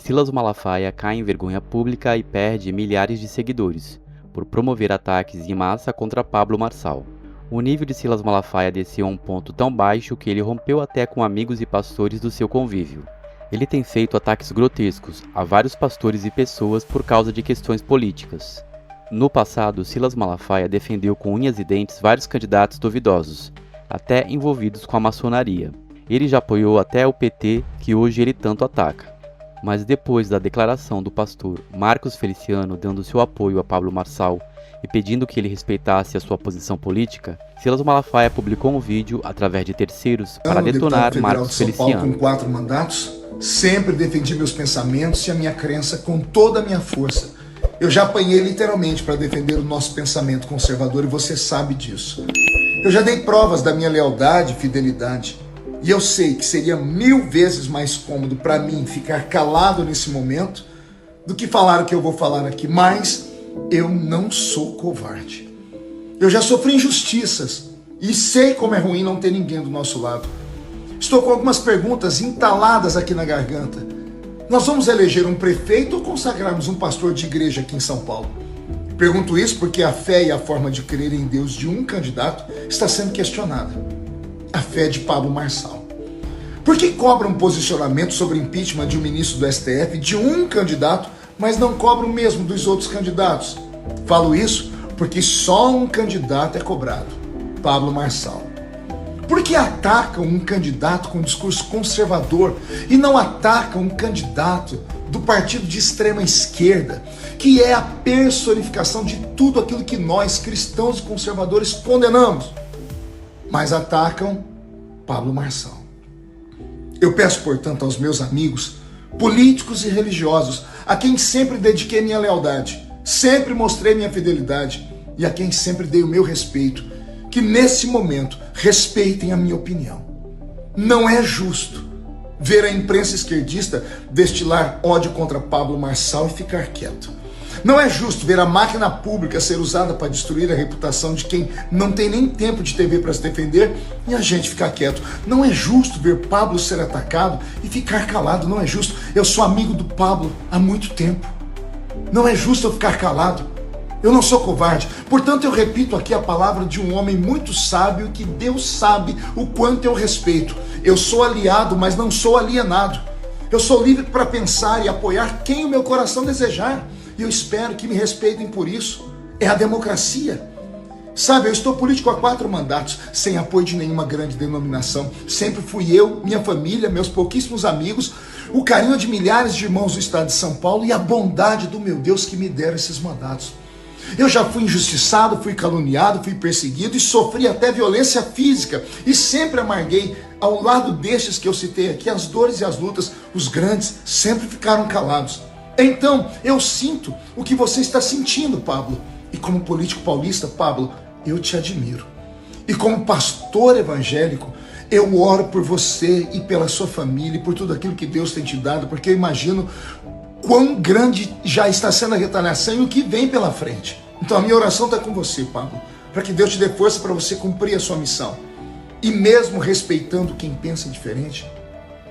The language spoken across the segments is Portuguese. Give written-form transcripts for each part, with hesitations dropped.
Silas Malafaia cai em vergonha pública e perde milhares de seguidores, por promover ataques em massa contra Pablo Marçal. O nível de Silas Malafaia desceu a um ponto tão baixo que ele rompeu até com amigos e pastores do seu convívio. Ele tem feito ataques grotescos a vários pastores e pessoas por causa de questões políticas. No passado, Silas Malafaia defendeu com unhas e dentes vários candidatos duvidosos, até envolvidos com a maçonaria. Ele já apoiou até o PT, que hoje ele tanto ataca. Mas depois da declaração do pastor Marcos Feliciano dando seu apoio a Pablo Marçal e pedindo que ele respeitasse a sua posição política, Silas Malafaia publicou um vídeo através de terceiros para detonar Marcos Feliciano. Com 4 mandatos, sempre defendi meus pensamentos e a minha crença com toda a minha força. Eu já apanhei literalmente para defender o nosso pensamento conservador e você sabe disso. Eu já dei provas da minha lealdade e fidelidade. E eu sei que seria 1000 vezes mais cômodo para mim ficar calado nesse momento do que falar o que eu vou falar aqui. Mas eu não sou covarde. Eu já sofri injustiças e sei como é ruim não ter ninguém do nosso lado. Estou com algumas perguntas entaladas aqui na garganta. Nós vamos eleger um prefeito ou consagrarmos um pastor de igreja aqui em São Paulo? Pergunto isso porque a fé e a forma de crer em Deus de um candidato está sendo questionada. A fé de Pablo Marçal. Por que cobra um posicionamento sobre impeachment de um ministro do STF de um candidato, mas não cobra o mesmo dos outros candidatos? Falo isso porque só um candidato é cobrado, Pablo Marçal. Por que atacam um candidato com discurso conservador e não atacam um candidato do partido de extrema esquerda, que é a personificação de tudo aquilo que nós, cristãos e conservadores, condenamos? Mas atacam Pablo Marçal. Eu peço, portanto, aos meus amigos, políticos e religiosos, a quem sempre dediquei minha lealdade, sempre mostrei minha fidelidade e a quem sempre dei o meu respeito, que nesse momento respeitem a minha opinião. Não é justo ver a imprensa esquerdista destilar ódio contra Pablo Marçal e ficar quieto. Não é justo ver a máquina pública ser usada para destruir a reputação de quem não tem nem tempo de TV para se defender e a gente ficar quieto. Não é justo ver Pablo ser atacado e ficar calado. Não é justo. Eu sou amigo do Pablo há muito tempo. Não é justo eu ficar calado. Eu não sou covarde. Portanto, eu repito aqui a palavra de um homem muito sábio que Deus sabe o quanto eu respeito. Eu sou aliado, mas não sou alienado. Eu sou livre para pensar e apoiar quem o meu coração desejar. E eu espero que me respeitem por isso. É a democracia. Sabe, eu estou político há 4 mandatos, sem apoio de nenhuma grande denominação. Sempre fui eu, minha família, meus pouquíssimos amigos, o carinho de milhares de irmãos do estado de São Paulo e a bondade do meu Deus que me deram esses mandatos. Eu já fui injustiçado, fui caluniado, fui perseguido e sofri até violência física. E sempre amarguei, ao lado destes que eu citei aqui, as dores e as lutas. Os grandes sempre ficaram calados. Então, eu sinto o que você está sentindo, Pablo. E como político paulista, Pablo, eu te admiro. E como pastor evangélico, eu oro por você e pela sua família e por tudo aquilo que Deus tem te dado, porque eu imagino quão grande já está sendo a retaliação e o que vem pela frente. Então a minha oração está com você, Pablo, para que Deus te dê força para você cumprir a sua missão. E mesmo respeitando quem pensa diferente,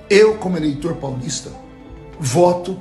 eu, como eleitor paulista, voto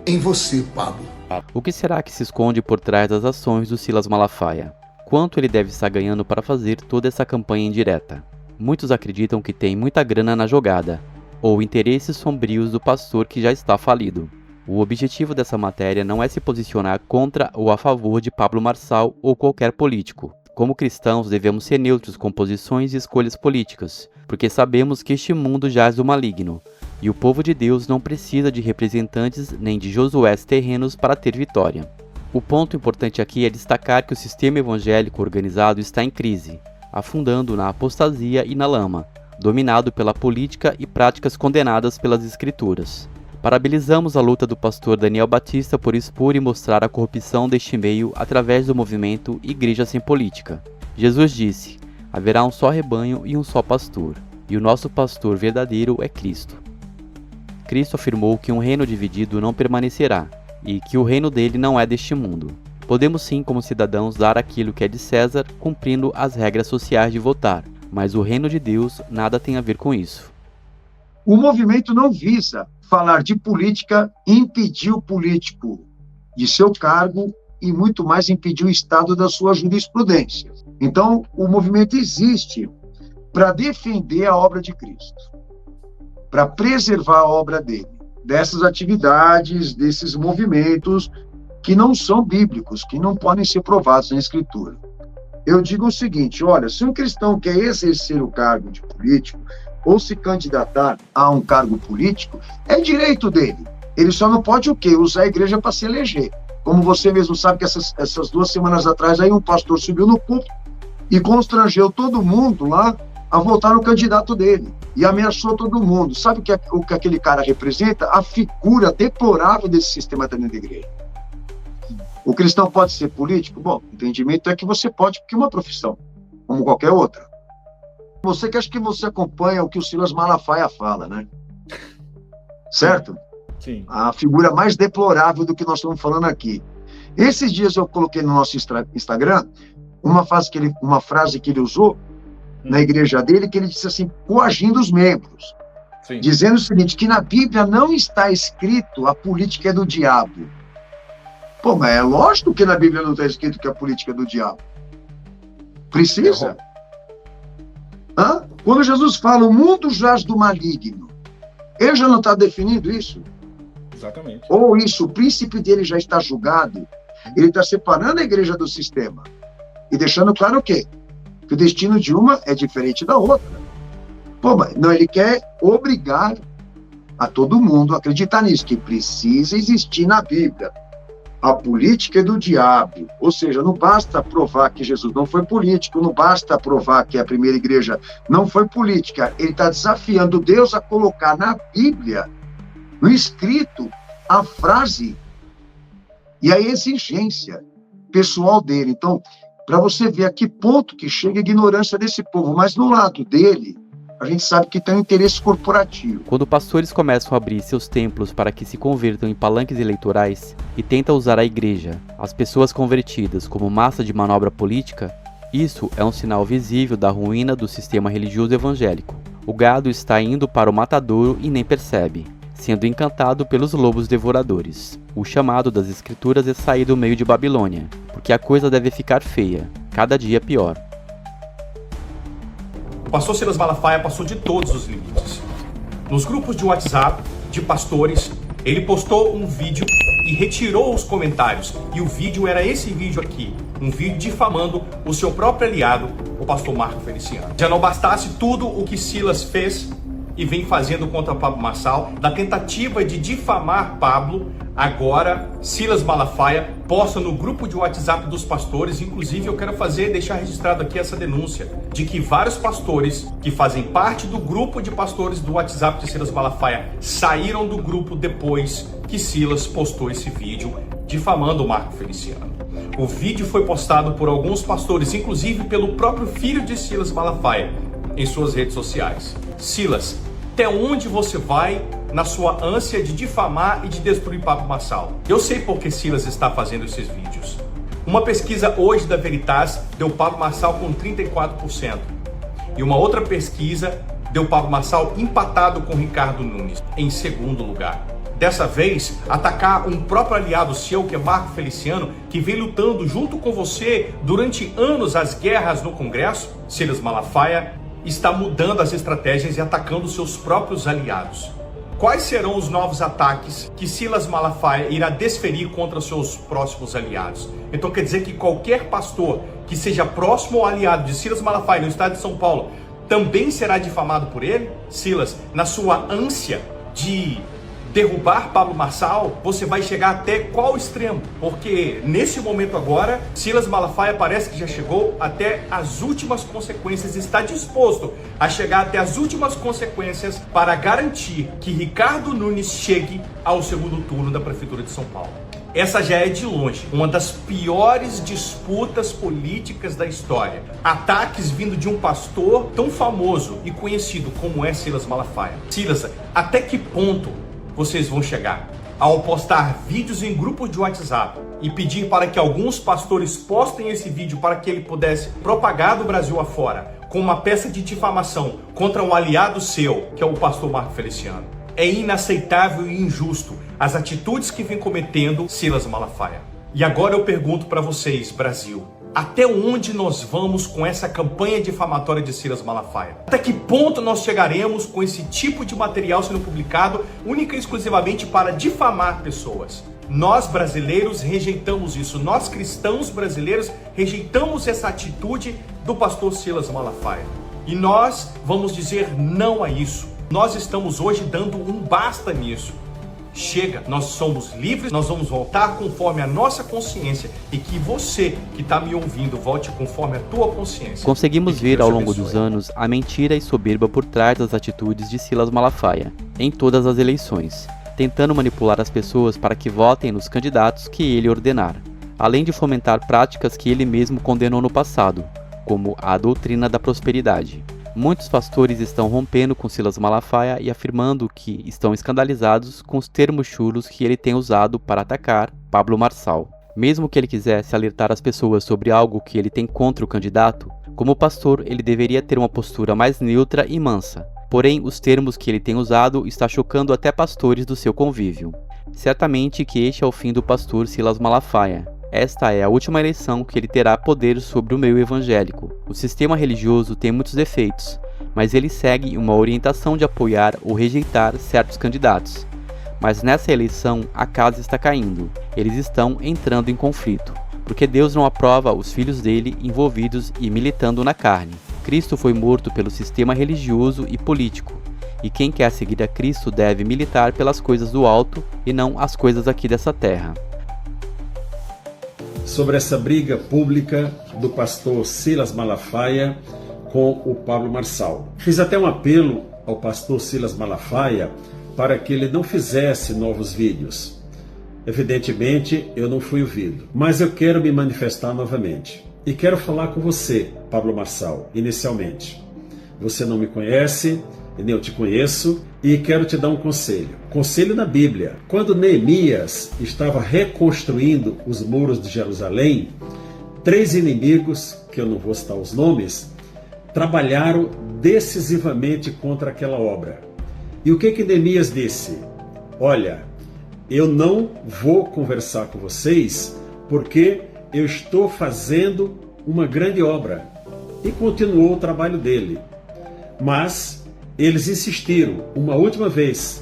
em você, Pablo. O que será que se esconde por trás das ações do Silas Malafaia? Quanto ele deve estar ganhando para fazer toda essa campanha indireta? Muitos acreditam que tem muita grana na jogada, ou interesses sombrios do pastor que já está falido. O objetivo dessa matéria não é se posicionar contra ou a favor de Pablo Marçal ou qualquer político. Como cristãos, devemos ser neutros com posições e escolhas políticas, porque sabemos que este mundo jaz do maligno, e o povo de Deus não precisa de representantes nem de Josués terrenos para ter vitória. O ponto importante aqui é destacar que o sistema evangélico organizado está em crise, afundando na apostasia e na lama, dominado pela política e práticas condenadas pelas Escrituras. Parabenizamos a luta do pastor Daniel Batista por expor e mostrar a corrupção deste meio através do movimento Igreja Sem Política. Jesus disse: haverá um só rebanho e um só pastor, e o nosso pastor verdadeiro é Cristo. Cristo afirmou que um reino dividido não permanecerá, e que o reino dele não é deste mundo. Podemos sim, como cidadãos, dar aquilo que é de César, cumprindo as regras sociais de votar, mas o reino de Deus nada tem a ver com isso. O movimento não visa falar de política impedir o político de seu cargo e muito mais impedir o Estado da sua jurisprudência. Então, o movimento existe para defender a obra de Cristo, para preservar a obra dele, dessas atividades, desses movimentos que não são bíblicos, que não podem ser provados na Escritura. Eu digo o seguinte, olha, se um cristão quer exercer o cargo de político ou se candidatar a um cargo político, é direito dele. Ele só não pode o quê? Usar a igreja para se eleger. Como você mesmo sabe que essas 2 semanas atrás aí um pastor subiu no púlpito e constrangeu todo mundo lá a votar no candidato dele e ameaçou todo mundo. Sabe o que aquele cara representa? A figura deplorável desse sistema dentro da igreja. O cristão pode ser político? Bom, o entendimento é que você pode, porque é uma profissão, como qualquer outra. Você que acha que você acompanha o que o Silas Malafaia fala, né? Certo? Sim. A figura mais deplorável do que nós estamos falando aqui. Esses dias eu coloquei no nosso Instagram uma frase que ele usou na igreja dele, que ele disse assim, coagindo os membros. Sim. Dizendo o seguinte, que na Bíblia não está escrito a política é do diabo. Pô, mas é lógico que na Bíblia não está escrito que a política é do diabo. Precisa. Quando Jesus fala, o mundo jaz do maligno, ele já não está definindo isso? Exatamente. Ou isso, o príncipe dele já está julgado, ele está separando a igreja do sistema e deixando claro o quê? Que o destino de uma é diferente da outra. Pô, mas não, ele quer obrigar a todo mundo a acreditar nisso, que precisa existir na Bíblia. A política é do diabo, ou seja, não basta provar que Jesus não foi político, não basta provar que a primeira igreja não foi política, ele está desafiando Deus a colocar na Bíblia, no escrito, a frase e a exigência pessoal dele. Então, para você ver a que ponto que chega a ignorância desse povo, mas no lado dele, a gente sabe que tem um interesse corporativo. Quando pastores começam a abrir seus templos para que se convertam em palanques eleitorais e tentam usar a igreja, as pessoas convertidas, como massa de manobra política, isso é um sinal visível da ruína do sistema religioso evangélico. O gado está indo para o matadouro e nem percebe, sendo encantado pelos lobos devoradores. O chamado das escrituras é sair do meio de Babilônia, porque a coisa deve ficar feia, cada dia pior. O pastor Silas Malafaia passou de todos os limites. Nos grupos de WhatsApp de pastores, ele postou um vídeo e retirou os comentários. E o vídeo era esse vídeo aqui, um vídeo difamando o seu próprio aliado, o pastor Marco Feliciano. Já não bastasse tudo o que Silas fez e vem fazendo contra Pablo Marçal, da tentativa de difamar Pablo, agora Silas Malafaia posta no grupo de WhatsApp dos pastores. Inclusive eu quero deixar registrado aqui essa denúncia de que vários pastores que fazem parte do grupo de pastores do WhatsApp de Silas Malafaia saíram do grupo depois que Silas postou esse vídeo difamando o Marco Feliciano. O vídeo foi postado por alguns pastores, inclusive pelo próprio filho de Silas Malafaia, em suas redes sociais. Silas, até onde você vai na sua ânsia de difamar e de destruir Pablo Marçal? Eu sei por que Silas está fazendo esses vídeos. Uma pesquisa hoje da Veritas deu Pablo Marçal com 34%. E uma outra pesquisa deu Pablo Marçal empatado com Ricardo Nunes, em segundo lugar. Dessa vez, atacar um próprio aliado seu, que é Marco Feliciano, que vem lutando junto com você durante anos as guerras no Congresso, Silas Malafaia está mudando as estratégias e atacando seus próprios aliados. Quais serão os novos ataques que Silas Malafaia irá desferir contra seus próximos aliados? Então quer dizer que qualquer pastor que seja próximo ou aliado de Silas Malafaia no estado de São Paulo também será difamado por ele? Silas, na sua ânsia de derrubar Pablo Marçal, você vai chegar até qual extremo? Porque nesse momento agora, Silas Malafaia parece que já chegou até as últimas consequências, está disposto a chegar até as últimas consequências para garantir que Ricardo Nunes chegue ao segundo turno da Prefeitura de São Paulo. Essa já é de longe uma das piores disputas políticas da história. Ataques vindo de um pastor tão famoso e conhecido como é Silas Malafaia. Silas, até que ponto vocês vão chegar ao postar vídeos em grupos de WhatsApp e pedir para que alguns pastores postem esse vídeo para que ele pudesse propagar do Brasil afora com uma peça de difamação contra um aliado seu, que é o pastor Marco Feliciano? É inaceitável e injusto as atitudes que vem cometendo Silas Malafaia. E agora eu pergunto para vocês, Brasil, até onde nós vamos com essa campanha difamatória de Silas Malafaia? Até que ponto nós chegaremos com esse tipo de material sendo publicado única e exclusivamente para difamar pessoas? Nós brasileiros rejeitamos isso, nós cristãos brasileiros rejeitamos essa atitude do pastor Silas Malafaia. E nós vamos dizer não a isso. Nós estamos hoje dando um basta nisso. Chega, nós somos livres, nós vamos voltar conforme a nossa consciência e que você que está me ouvindo volte conforme a tua consciência. Conseguimos ver ao longo dos anos a mentira e soberba por trás das atitudes de Silas Malafaia, em todas as eleições, tentando manipular as pessoas para que votem nos candidatos que ele ordenar, além de fomentar práticas que ele mesmo condenou no passado, como a doutrina da prosperidade. Muitos pastores estão rompendo com Silas Malafaia e afirmando que estão escandalizados com os termos chulos que ele tem usado para atacar Pablo Marçal. Mesmo que ele quisesse alertar as pessoas sobre algo que ele tem contra o candidato, como pastor ele deveria ter uma postura mais neutra e mansa. Porém, os termos que ele tem usado está chocando até pastores do seu convívio. Certamente que este é o fim do pastor Silas Malafaia. Esta é a última eleição que ele terá poder sobre o meio evangélico. O sistema religioso tem muitos defeitos, mas ele segue uma orientação de apoiar ou rejeitar certos candidatos. Mas nessa eleição, a casa está caindo. Eles estão entrando em conflito, porque Deus não aprova os filhos dele envolvidos e militando na carne. Cristo foi morto pelo sistema religioso e político, e quem quer seguir a Cristo deve militar pelas coisas do alto e não as coisas aqui dessa terra. Sobre essa briga pública do pastor Silas Malafaia com o Pablo Marçal. Fiz até um apelo ao pastor Silas Malafaia para que ele não fizesse novos vídeos. Evidentemente, eu não fui ouvido, mas eu quero me manifestar novamente. E quero falar com você, Pablo Marçal, inicialmente. Você não me conhece, e nem eu te conheço, e quero te dar um conselho. Conselho na Bíblia. Quando Neemias estava reconstruindo os muros de Jerusalém, 3 inimigos, que eu não vou citar os nomes, trabalharam decisivamente contra aquela obra. E o que Neemias disse? Olha, eu não vou conversar com vocês porque eu estou fazendo uma grande obra. E continuou o trabalho dele. Mas eles insistiram uma última vez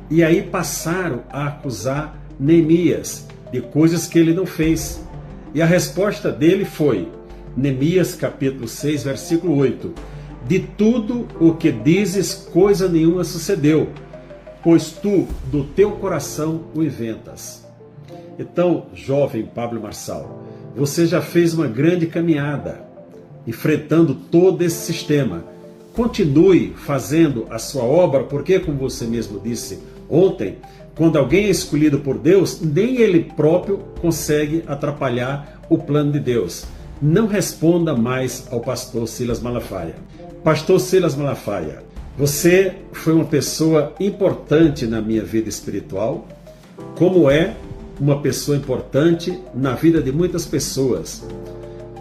e aí passaram a acusar Neemias de coisas que ele não fez. E a resposta dele foi, Neemias capítulo 6, versículo 8, de tudo o que dizes, coisa nenhuma sucedeu, pois tu do teu coração o inventas. Então, jovem Pablo Marçal, você já fez uma grande caminhada, enfrentando todo esse sistema. Continue fazendo a sua obra, porque, como você mesmo disse ontem, quando alguém é escolhido por Deus, nem ele próprio consegue atrapalhar o plano de Deus. Não responda mais ao pastor Silas Malafaia. Pastor Silas Malafaia, você foi uma pessoa importante na minha vida espiritual, como é uma pessoa importante na vida de muitas pessoas.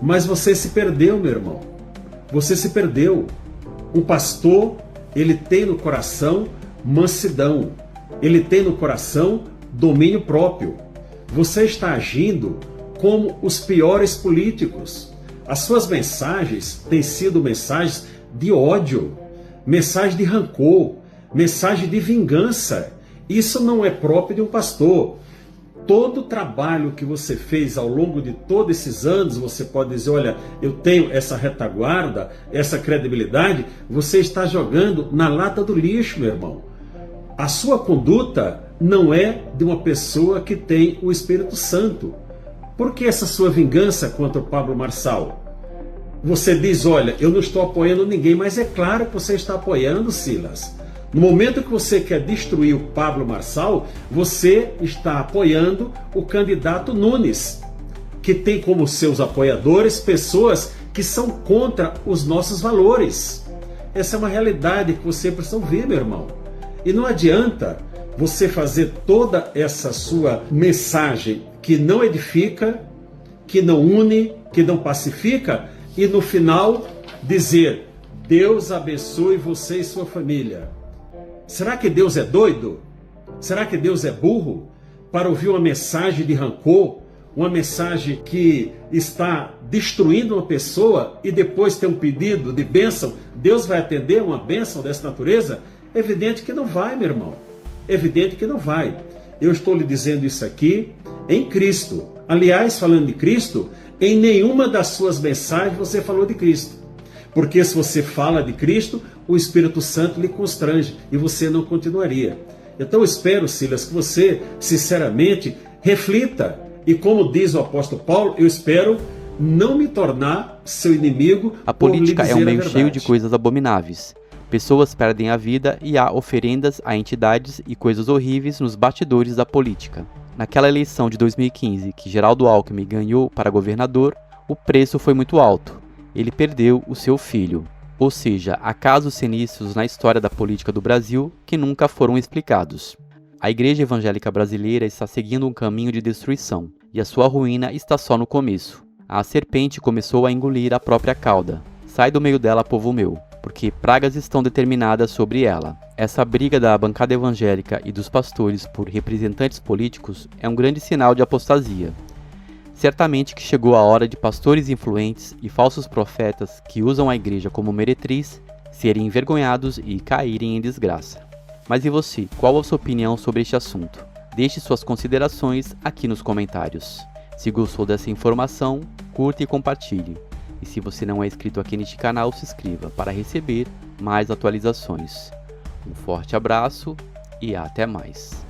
Mas você se perdeu, meu irmão. Você se perdeu. Um pastor, ele tem no coração mansidão. Ele tem no coração domínio próprio. Você está agindo como os piores políticos. As suas mensagens têm sido mensagens de ódio, mensagem de rancor, mensagem de vingança. Isso não é próprio de um pastor. Todo o trabalho que você fez ao longo de todos esses anos, você pode dizer, olha, eu tenho essa retaguarda, essa credibilidade, você está jogando na lata do lixo, meu irmão. A sua conduta não é de uma pessoa que tem o Espírito Santo. Por que essa sua vingança contra o Pablo Marçal? Você diz, olha, eu não estou apoiando ninguém, mas é claro que você está apoiando, Silas. No momento que você quer destruir o Pablo Marçal, você está apoiando o candidato Nunes, que tem como seus apoiadores pessoas que são contra os nossos valores. Essa é uma realidade que você precisa ouvir, meu irmão. E não adianta você fazer toda essa sua mensagem que não edifica, que não une, que não pacifica, e no final dizer, Deus abençoe você e sua família. Será que Deus é doido? Será que Deus é burro para ouvir uma mensagem de rancor, uma mensagem que está destruindo uma pessoa e depois ter um pedido de bênção? Deus vai atender uma bênção dessa natureza? É evidente que não vai, meu irmão. É evidente que não vai. Eu estou lhe dizendo isso aqui em Cristo. Aliás, falando de Cristo, em nenhuma das suas mensagens você falou de Cristo. Porque se você fala de Cristo, o Espírito Santo lhe constrange e você não continuaria. Então eu espero, Silas, que você, sinceramente, reflita. E como diz o apóstolo Paulo, eu espero não me tornar seu inimigo. A política é um meio cheio de coisas abomináveis. Pessoas perdem a vida e há oferendas a entidades e coisas horríveis nos bastidores da política. Naquela eleição de 2015 que Geraldo Alckmin ganhou para governador, o preço foi muito alto. Ele perdeu o seu filho. Ou seja, há casos sinistros na história da política do Brasil que nunca foram explicados. A Igreja Evangélica Brasileira está seguindo um caminho de destruição, e a sua ruína está só no começo. A serpente começou a engolir a própria cauda. Sai do meio dela, povo meu, porque pragas estão determinadas sobre ela. Essa briga da bancada evangélica e dos pastores por representantes políticos é um grande sinal de apostasia. Certamente que chegou a hora de pastores influentes e falsos profetas que usam a igreja como meretriz serem envergonhados e caírem em desgraça. Mas e você, qual a sua opinião sobre este assunto? Deixe suas considerações aqui nos comentários. Se gostou dessa informação, curta e compartilhe. E se você não é inscrito aqui neste canal, se inscreva para receber mais atualizações. Um forte abraço e até mais.